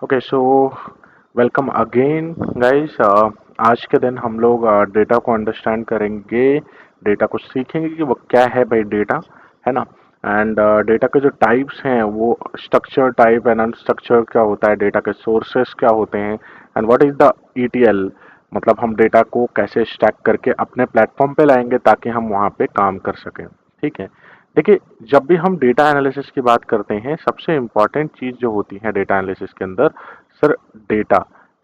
Okay so welcome again guys. आज के दिन हम लोग डेटा को अंडरस्टैंड करेंगे, डेटा को सीखेंगे कि वो क्या है भाई डेटा, है ना। एंड डेटा के जो टाइप्स हैं वो स्ट्रक्चर टाइप एंड अनस्ट्रक्चर क्या होता है, डेटा के सोर्सेस क्या होते हैं and what is the ETL, मतलब हम डेटा को कैसे स्टैक करके अपने प्लेटफॉर्म पे लाएंगे ताकि हम वहाँ पे काम कर सकें। ठीक है। देखिए, जब भी हम डेटा एनालिसिस की बात करते हैं सबसे इम्पॉर्टेंट चीज़ जो होती है डेटा एनालिसिस के अंदर, सर, डेटा।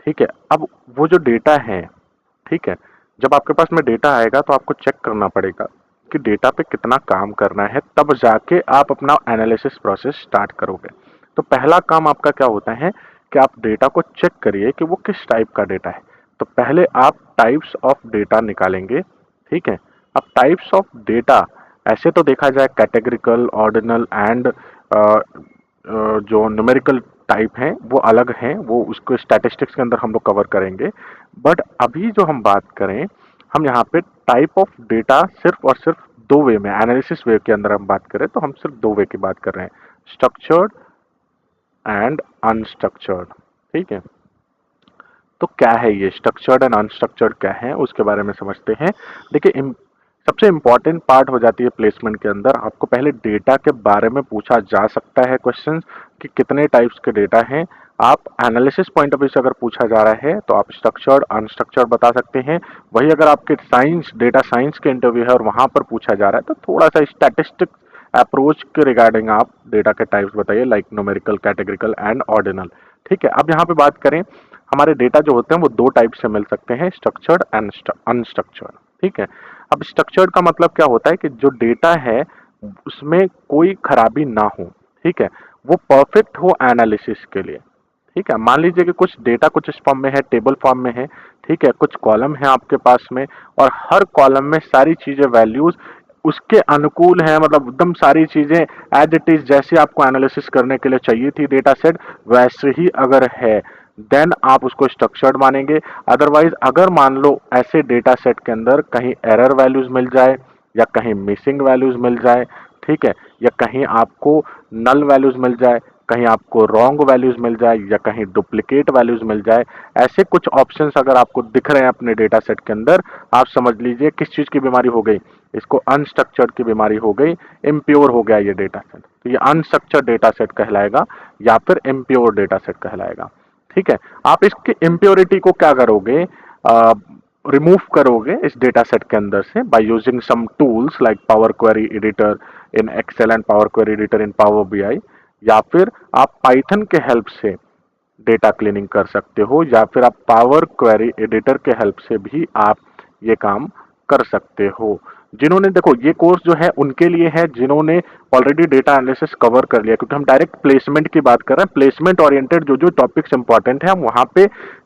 ठीक है। अब वो जो डेटा है, ठीक है, जब आपके पास में डेटा आएगा तो आपको चेक करना पड़ेगा कि डेटा पे कितना काम करना है, तब जाके आप अपना एनालिसिस प्रोसेस स्टार्ट करोगे। तो पहला काम आपका क्या होता है कि आप डेटा को चेक करिए कि वो किस टाइप का डेटा है। तो पहले आप टाइप्स ऑफ डेटा निकालेंगे। ठीक है। अब टाइप्स ऑफ डेटा ऐसे तो देखा जाए कैटेगरिकल, ऑर्डिनल एंड जो न्यूमेरिकल टाइप हैं वो अलग हैं, वो उसको स्टैटिस्टिक्स के अंदर हम लोग कवर करेंगे। बट अभी जो हम बात करें, हम यहाँ पे टाइप ऑफ डेटा सिर्फ और सिर्फ दो वे में, एनालिसिस वे के अंदर हम बात करें तो हम सिर्फ दो वे की बात कर रहे हैं, स्ट्रक्चर्ड एंड अनस्ट्रक्चर्ड। ठीक है। तो क्या है ये स्ट्रक्चर्ड एंड अनस्ट्रक्चर्ड, क्या है उसके बारे में समझते हैं। देखिए, सबसे इंपॉर्टेंट पार्ट हो जाती है प्लेसमेंट के अंदर, आपको पहले डेटा के बारे में पूछा जा सकता है क्वेश्चन कि कितने टाइप्स के डेटा हैं। आप एनालिसिस पॉइंट ऑफ व्यू से अगर पूछा जा रहा है तो आप स्ट्रक्चर्ड अनस्ट्रक्चर्ड बता सकते हैं। वही अगर आपके साइंस, डेटा साइंस के इंटरव्यू है और वहां पर पूछा जा रहा है तो थोड़ा सा स्टैटिस्टिक अप्रोच के रिगार्डिंग आप डेटा के टाइप्स बताइए, like numerical, categorical and ordinal. ठीक है। अब यहाँ पे बात करें, हमारे डेटा जो होते हैं वो दो टाइप से मिल सकते हैं, स्ट्रक्चर्ड एंड अनस्ट्रक्चर्ड। ठीक है। अब स्ट्रक्चर्ड का मतलब क्या होता है कि जो डेटा है उसमें कोई खराबी ना हो। ठीक है। वो परफेक्ट हो एनालिसिस के लिए। ठीक है। मान लीजिए कि कुछ डेटा कुछ इस फॉर्म में है, टेबल फॉर्म में है। ठीक है। कुछ कॉलम है आपके पास में और हर कॉलम में सारी चीजें, वैल्यूज उसके अनुकूल है, मतलब एकदम सारी चीजें एज इट इज जैसे आपको एनालिसिस करने के लिए चाहिए थी डेटा सेट, वैसे ही अगर है देन आप उसको स्ट्रक्चर्ड मानेंगे। अदरवाइज अगर मान लो ऐसे डेटा सेट के अंदर कहीं एरर वैल्यूज मिल जाए या कहीं मिसिंग वैल्यूज मिल जाए, ठीक है, या कहीं आपको नल वैल्यूज मिल जाए, कहीं आपको रॉन्ग वैल्यूज मिल जाए या कहीं डुप्लीकेट वैल्यूज मिल जाए, ऐसे कुछ ऑप्शंस अगर आपको दिख रहे हैं अपने डेटा सेट के अंदर, आप समझ लीजिए किस चीज की बीमारी हो गई, इसको अनस्ट्रक्चर्ड की बीमारी हो गई, इम्प्योर हो गया ये डेटा सेट। तो ये अनस्ट्रक्चर्ड डेटा सेट कहलाएगा या फिर इम्प्योर डेटा सेट कहलाएगा। ठीक है। आप इसकी इम्प्योरिटी को क्या करोगे, रिमूव करोगे इस डेटा सेट के अंदर से by using some tools like power query editor in Excel and power query editor in Power BI, या फिर आप पाइथन के हेल्प से डेटा क्लीनिंग कर सकते हो, या फिर आप पावर क्वेरी एडिटर के हेल्प से भी आप ये काम कर सकते हो। जिन्होंने, देखो, ये कोर्स जो है उनके लिए है जिन्होंने ऑलरेडी डेटा एनालिसिस कवर कर लिया, क्योंकि हम डायरेक्ट प्लेसमेंट की बात कर रहे हैं। प्लेसमेंट ओरिएंटेड जो जो टॉपिक्स इंपॉर्टेंट है हम वहां पे,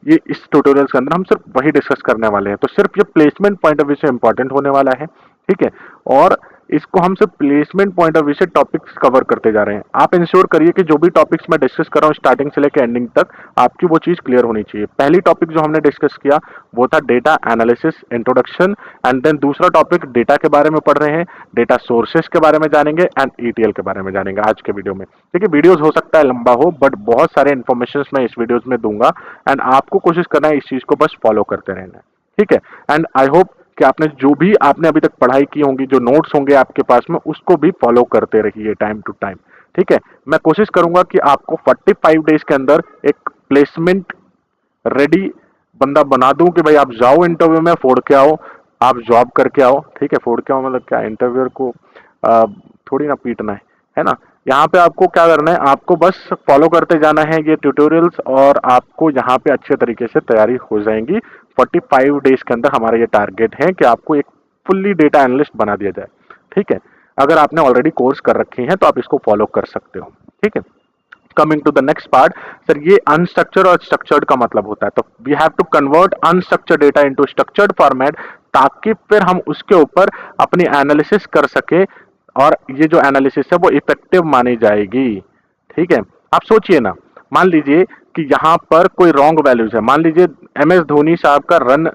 ये इस ट्यूटोरियल्स के अंदर हम सिर्फ वही डिस्कस करने वाले हैं। तो सिर्फ ये प्लेसमेंट पॉइंट ऑफ व्यू से इंपॉर्टेंट होने वाला है। ठीक है। और इसको हम सिर्फ प्लेसमेंट पॉइंट ऑफ व्यू से टॉपिक्स कवर करते जा रहे हैं। आप इंश्योर करिए कि जो भी टॉपिक्स मैं डिस्कस कर रहा हूँ स्टार्टिंग से लेकर एंडिंग तक, आपकी वो चीज क्लियर होनी चाहिए। पहली टॉपिक जो हमने डिस्कस किया वो था data analysis introduction, and then दूसरा टॉपिक डेटा के बारे में पढ़ रहे हैं, डेटा सोर्सेस के बारे में जानेंगे एंड ईटीएल के बारे में जानेंगे आज के वीडियो में। देखिए, वीडियोस हो सकता है लंबा हो बट बहुत सारे इन्फॉर्मेशन मैं इस वीडियोस में दूंगा एंड आपको कोशिश करना है इस चीज को बस फॉलो करते रहना है। ठीक है। एंड आई होप कि आपने जो भी आपने अभी तक पढ़ाई की होंगी, जो नोट्स होंगे आपके पास में, उसको भी फॉलो करते रहिए टाइम टू टाइम। ठीक है। मैं कोशिश करूंगा कि आपको 45 डेज के अंदर एक प्लेसमेंट रेडी बंदा बना दूं कि भाई आप जाओ इंटरव्यू में, फोड़ के आओ, आप जॉब करके आओ। ठीक है। फोड़ के आओ मतलब क्या, इंटरव्यूअर को आ, थोड़ी ना पीटना है ना। यहाँ पे आपको क्या करना है, आपको बस फॉलो करते जाना है ये ट्यूटोरियल्स और आपको यहाँ पे अच्छे तरीके से तैयारी हो जाएंगी। 45 डेज के अंदर हमारा ये टारगेट है कि आपको एक फुल्ली डेटा एनालिस्ट बना दिया जाए। ठीक है। अगर आपने ऑलरेडी कोर्स कर रखी है तो आप इसको फॉलो कर सकते हो। ठीक है। Coming to the next part, sir, ये अनस्ट्रक्चर्ड और स्ट्रक्चर्ड का मतलब होता है, तो we have to convert unstructured data into structured format ताकि फिर हम उसके ऊपर अपनी एनालिसिस कर सके और ये जो एनालिसिस है वो इफेक्टिव मानी जाएगी। ठीक है। आप सोचिए ना, मान लीजिए कि यहाँ पर कोई रॉन्ग वैल्यूज है, मान लीजिए MS धोनी साहब का रन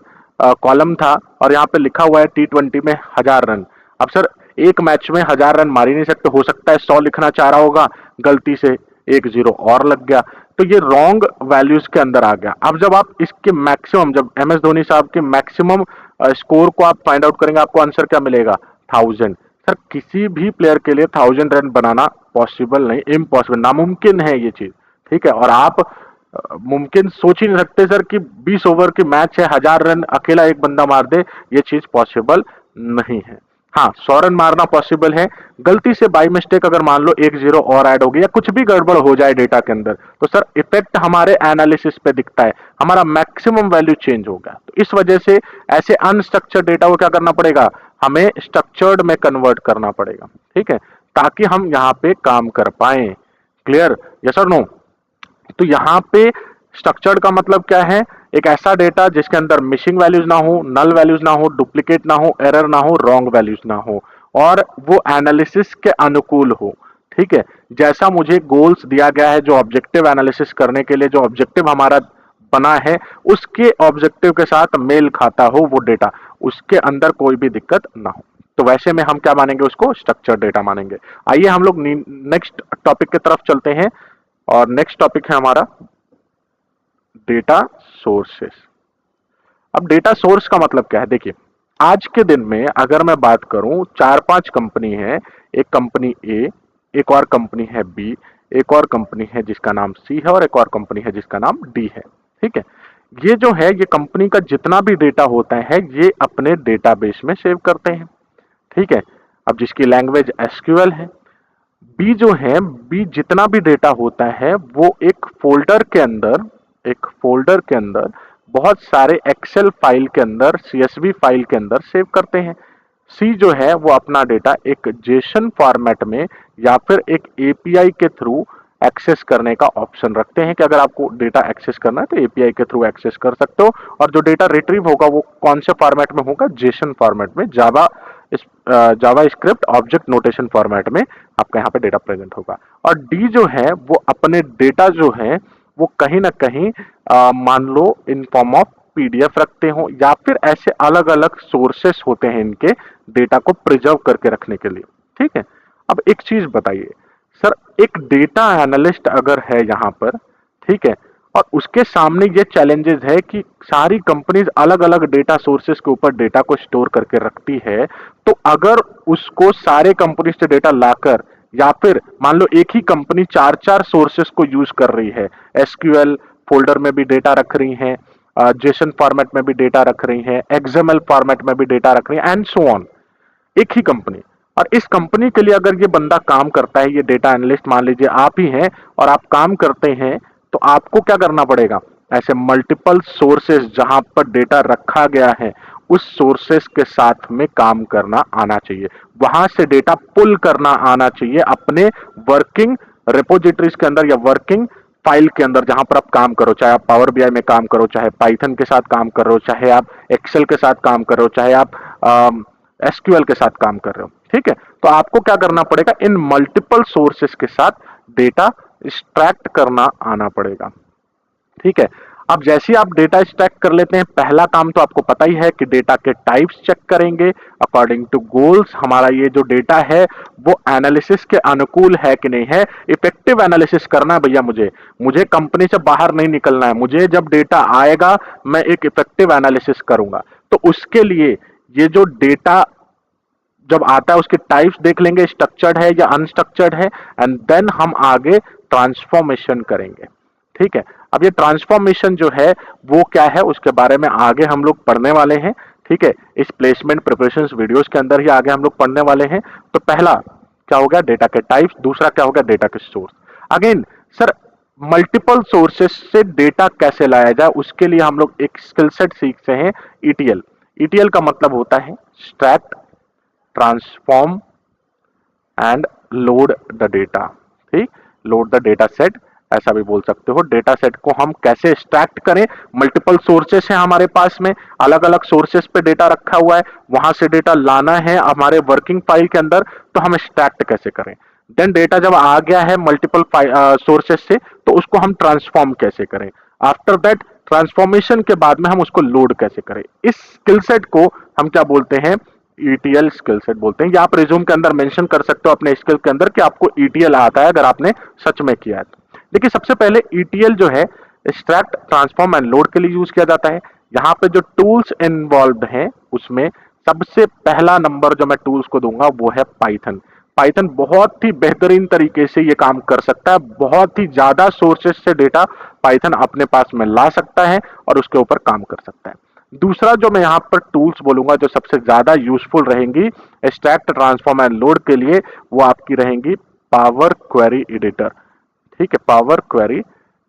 कॉलम था और यहाँ पे लिखा हुआ है T20 में 1000 रन। अब सर, एक मैच में 1000 रन मार ही नहीं सकते, हो सकता है 100 लिखना चाह रहा होगा, गलती से 1 0 और लग गया। तो ये रॉन्ग वैल्यूज के अंदर आ गया। अब जब आप इसके मैक्सिमम, जब एम एस धोनी साहब के मैक्सिमम स्कोर को आप फाइंड आउट करेंगे, आपको आंसर क्या मिलेगा? 1000। सर किसी भी प्लेयर के लिए 1000 रन बनाना पॉसिबल नहीं, इम्पॉसिबल, नामुमकिन है ये चीज। ठीक है, और आप मुमकिन सोच ही नहीं सकते सर कि 20 ओवर की मैच है, 1000 रन अकेला एक बंदा मार दे, ये चीज पॉसिबल नहीं है। हाँ, 100 रन मारना पॉसिबल है। गलती से बाई मिस्टेक अगर मान लो 1-0 और ऐड हो गया या कुछ भी गड़बड़ हो जाए डेटा के अंदर, तो सर इफेक्ट हमारे एनालिसिस पे दिखता है, हमारा मैक्सिमम वैल्यू चेंज हो गया। तो इस वजह से ऐसे अनस्ट्रक्चर्ड डेटा को क्या करना पड़ेगा? हमें स्ट्रक्चर्ड में कन्वर्ट करना पड़ेगा। ठीक है, ताकि हम यहाँ पे काम कर पाए। क्लियर? यस और नो? तो यहाँ पे स्ट्रक्चर्ड का मतलब क्या है? एक ऐसा डेटा जिसके अंदर मिसिंग वैल्यूज ना हो, नल वैल्यूज ना हो, डुप्लीकेट ना हो, एरर ना हो, रॉन्ग वैल्यूज ना हो, और वो एनालिसिस के अनुकूल हो। ठीक है, जैसा मुझे गोल्स दिया गया है, जो ऑब्जेक्टिव एनालिसिस करने के लिए जो ऑब्जेक्टिव हमारा बना है, उसके ऑब्जेक्टिव के साथ मेल खाता हो वो डेटा, उसके अंदर कोई भी दिक्कत ना हो, तो वैसे में हम क्या मानेंगे? उसको स्ट्रक्चर्ड डेटा मानेंगे। आइए हम लोग नेक्स्ट टॉपिक की तरफ चलते हैं, और नेक्स्ट टॉपिक है हमारा डेटा सोर्सेस। अब डेटा सोर्स का मतलब क्या है? देखिए, आज के दिन में अगर मैं बात करूं, 4-5 कंपनी है। एक कंपनी ए, एक और कंपनी है बी, एक और कंपनी है जिसका नाम सी है, और एक और कंपनी है जिसका नाम डी है। ठीक है, ये जो है, ये कंपनी का जितना भी डेटा होता है, ये अपने डेटाबेस में सेव करते हैं। ठीक है, अब जिसकी लैंग्वेज एसक्यूएल है। बी जो है, बी जितना भी डेटा होता है वो एक फोल्डर के अंदर बहुत सारे एक्सेल फाइल के अंदर, सीएसवी फाइल के अंदर सेव करते हैं। सी जो है वो अपना डेटा एक जेसन फॉर्मेट में या फिर एक एपीआई के थ्रू एक्सेस करने का ऑप्शन रखते हैं, कि अगर आपको डेटा एक्सेस करना है तो एपीआई के थ्रू एक्सेस कर सकते हो, और जो डेटा रिट्रीव होगा वो कौन से फॉर्मेट में होगा? जेसन फॉर्मेट में, जावा स्क्रिप्ट ऑब्जेक्ट नोटेशन फॉर्मेट में आपका यहाँ पे डेटा प्रेजेंट होगा। और डी जो है वो अपने डेटा जो है वो कहीं ना कहीं मान लो इन फॉर्म ऑफ पीडीएफ रखते हो, या फिर ऐसे अलग अलग सोर्सेस होते हैं इनके डेटा को प्रिजर्व करके रखने के लिए। ठीक है, अब एक चीज बताइए सर, एक डेटा एनालिस्ट अगर है यहाँ पर, ठीक है, और उसके सामने ये चैलेंजेस है कि सारी कंपनीज अलग अलग डेटा सोर्सेस के ऊपर डेटा को स्टोर करके रखती है, तो अगर उसको सारे कंपनी से डेटा लाकर, या फिर मान लो एक ही कंपनी 4-4 सोर्सेस को यूज कर रही है, एसक्यूएल फोल्डर में भी डेटा रख रही है, जेसन फॉर्मेट में भी डेटा रख रही है, एक्सएमएल फॉर्मेट में भी डेटा रख रही है, एंड सो ऑन, एक ही कंपनी। और इस कंपनी के लिए अगर ये बंदा काम करता है, ये डेटा एनालिस्ट मान लीजिए आप ही हैं, और आप काम करते हैं, तो आपको क्या करना पड़ेगा? ऐसे मल्टीपल सोर्सेस जहां पर डेटा रखा गया है, उस सोर्सेस के साथ में काम करना आना चाहिए, वहां से डेटा पुल करना आना चाहिए अपने वर्किंग रिपोजिटरीज के अंदर या वर्किंग फाइल के अंदर, जहां पर आप काम करो, चाहे आप पावर बीआई में काम करो, चाहे पाइथन के साथ काम कर रहे हो, चाहे आप एक्सेल के साथ काम कर रहे हो, चाहे आप एसक्यूएल के साथ काम कर रहे हो। ठीक है, तो आपको क्या करना पड़ेगा? इन मल्टीपल सोर्सेस के साथ डेटा एक्सट्रैक्ट करना आना पड़ेगा। ठीक है, अब जैसे ही आप डेटा एक्सट्रैक्ट कर लेते हैं, पहला काम तो आपको पता ही है कि डेटा के टाइप्स चेक करेंगे अकॉर्डिंग टू गोल्स, हमारा ये जो डेटा है वो एनालिसिस के अनुकूल है कि नहीं है। इफेक्टिव एनालिसिस करना है भैया, मुझे कंपनी से बाहर नहीं निकलना है, मुझे जब डेटा आएगा मैं एक इफेक्टिव एनालिसिस करूंगा। तो उसके लिए ये जो डेटा जब आता है उसके टाइप्स देख लेंगे, स्ट्रक्चर्ड है या अनस्ट्रक्चर्ड है, एंड देन हम आगे ट्रांसफॉर्मेशन करेंगे। ठीक है, अब ये ट्रांसफॉर्मेशन जो है वो क्या है, उसके बारे में आगे हम लोग पढ़ने वाले हैं। ठीक है, इस प्लेसमेंट प्रिपरेशन वीडियोस के अंदर ही आगे हम लोग पढ़ने वाले हैं। तो पहला क्या हो गया? डेटा के टाइप्स। दूसरा क्या हो गया? डेटा के source. Again sir, multiple sources से डेटा कैसे लाया जाए, उसके लिए हम लोग एक स्किल सेट सीखते हैं, ईटीएल। ईटीएल का मतलब होता है extract, transform and load the data. ठीक, लोड द डेटा सेट ऐसा भी बोल सकते हो। डेटा सेट को हम कैसे एक्सट्रैक्ट करें? मल्टीपल सोर्सेस हैं हमारे पास में, अलग अलग सोर्सेस पे डेटा रखा हुआ है, वहां से डेटा लाना है हमारे वर्किंग फाइल के अंदर, तो हम एक्सट्रैक्ट कैसे करें? देन डेटा जब आ गया है मल्टीपल सोर्सेस से, तो उसको हम ट्रांसफॉर्म कैसे करें? आफ्टर दैट ट्रांसफॉर्मेशन के बाद में हम उसको लोड कैसे करें? इस स्किल सेट को हम क्या बोलते हैं? ईटीएल स्किल सेट बोलते हैं। या आप रिज्यूम के अंदर मेंशन कर सकते हो अपने स्किल के अंदर कि आपको ईटीएल आता है, अगर आपने सच में किया है। देखिए सबसे पहले ETL जो है एक्सट्रैक्ट ट्रांसफॉर्म एंड लोड के लिए यूज किया जाता है। यहाँ पे जो टूल्स इन्वॉल्व हैं उसमें सबसे पहला नंबर जो मैं टूल्स को दूंगा वो है पाइथन। पाइथन बहुत ही बेहतरीन तरीके से ये काम कर सकता है, बहुत ही ज्यादा सोर्सेस से डेटा पाइथन अपने पास में ला सकता है और उसके ऊपर काम कर सकता है। दूसरा जो मैं यहाँ पर टूल्स बोलूंगा जो सबसे ज्यादा यूजफुल रहेंगी एक्सट्रैक्ट ट्रांसफॉर्म एंड लोड के लिए, वो आपकी रहेंगी पावर क्वेरी एडिटर। ठीक है, पावर क्वेरी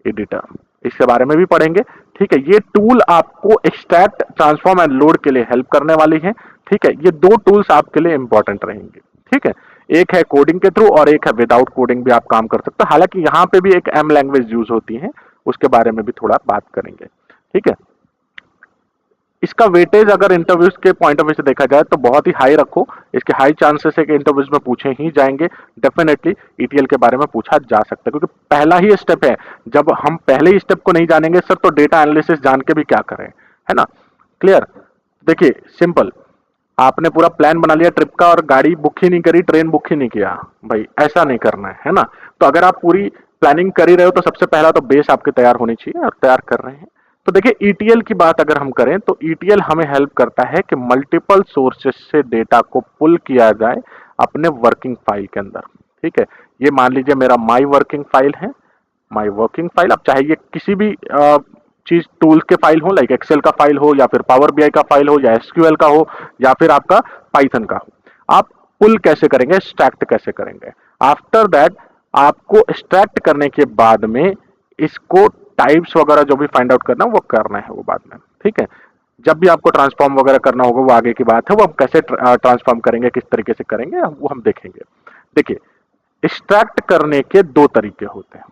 एडिटर, इसके बारे में भी पढ़ेंगे। ठीक है, ये टूल आपको एक्सट्रैक्ट ट्रांसफॉर्म एंड लोड के लिए हेल्प करने वाली है। ठीक है, ये दो टूल्स आपके लिए इंपॉर्टेंट रहेंगे। ठीक है, एक है कोडिंग के थ्रू और एक है विदाउट कोडिंग भी आप काम कर सकते हो। हालांकि यहाँ पे भी एक एम लैंग्वेज यूज होती है, उसके बारे में भी थोड़ा बात करेंगे। ठीक है, इसका वेटेज अगर इंटरव्यूज के पॉइंट ऑफ व्यू से देखा जाए तो बहुत ही हाई रखो। इसके हाई चांसेस है कि इंटरव्यूज में पूछे ही जाएंगे। डेफिनेटली ETL के बारे में पूछा जा सकता है क्योंकि पहला ही स्टेप है। जब हम पहले ही स्टेप को नहीं जानेंगे सर तो डेटा एनालिसिस जान के भी क्या करें, है ना। क्लियर। देखिए सिंपल, आपने पूरा प्लान बना लिया ट्रिप का और गाड़ी बुक ही नहीं करी, ट्रेन बुक ही नहीं किया, भाई ऐसा नहीं करना है ना। तो अगर आप पूरी प्लानिंग कर ही रहे हो तो सबसे पहला तो बेस आपके तैयार होनी चाहिए, और तैयार कर रहे हैं। तो देखिए ETL की बात अगर हम करें तो ETL हमें हेल्प करता है कि मल्टीपल सोर्सेस से डेटा को पुल किया जाए अपने वर्किंग फाइल के अंदर। ठीक है, ये मान लीजिए मेरा माई वर्किंग फाइल है, माई वर्किंग फाइल। अब चाहे ये किसी भी चीज टूल्स के फाइल हो, लाइक एक्सेल का फाइल हो या फिर पावर BI का फाइल हो या SQL का हो या फिर आपका पाइथन का हो। आप पुल कैसे करेंगे, एक्सट्रैक्ट कैसे करेंगे। आफ्टर दैट आपको एक्सट्रैक्ट करने के बाद में इसको टाइप्स वगैरह जो भी फाइंड आउट करना है वो करना है वो बाद में। ठीक है, जब भी आपको ट्रांसफॉर्म वगैरह करना होगा वो आगे की बात है, वो हम कैसे ट्रांसफॉर्म करेंगे, किस तरीके से करेंगे वो हम देखेंगे। देखिए एक्सट्रैक्ट करने के दो तरीके होते हैं।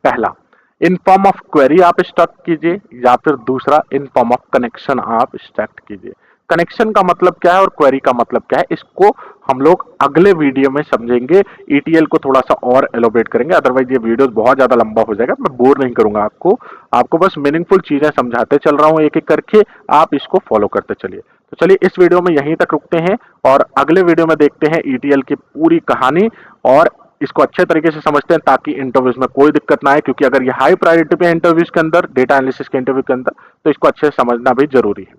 पहला, इन फॉर्म ऑफ क्वेरी आप एक्सट्रैक्ट कीजिए, या फिर दूसरा इन फॉर्म ऑफ कनेक्शन आप एक्सट्रैक्ट कीजिए। कनेक्शन का मतलब क्या है और क्वेरी का मतलब क्या है, इसको हम लोग अगले वीडियो में समझेंगे। ETL को थोड़ा सा और एलोबरेट करेंगे, अदरवाइज ये वीडियो बहुत ज्यादा लंबा हो जाएगा। मैं बोर नहीं करूंगा आपको, आपको बस मीनिंगफुल चीजें समझाते चल रहा हूं एक एक करके, आप इसको फॉलो करते चलिए। तो चलिए इस वीडियो में यहीं तक रुकते हैं और अगले वीडियो में देखते हैं ETL की पूरी कहानी, और इसको अच्छे तरीके से समझते हैं ताकि इंटरव्यूज में कोई दिक्कत ना आए। क्योंकि अगर ये हाई प्रायोरिटी पे इंटरव्यूज के अंदर, डेटा एनालिसिस के इंटरव्यू के अंदर, तो इसको अच्छे से समझना भी जरूरी है।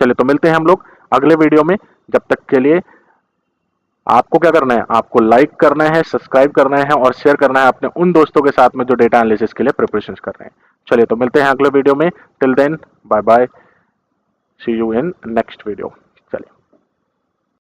चलिए तो मिलते हैं हम लोग अगले वीडियो में। जब तक के लिए आपको क्या करना है, आपको लाइक करना है, सब्सक्राइब करना है और शेयर करना है अपने उन दोस्तों के साथ में जो डेटा एनालिसिस के लिए प्रिपरेशन कर रहे हैं। चलिए तो मिलते हैं अगले वीडियो में। Till then bye bye, see you in next video.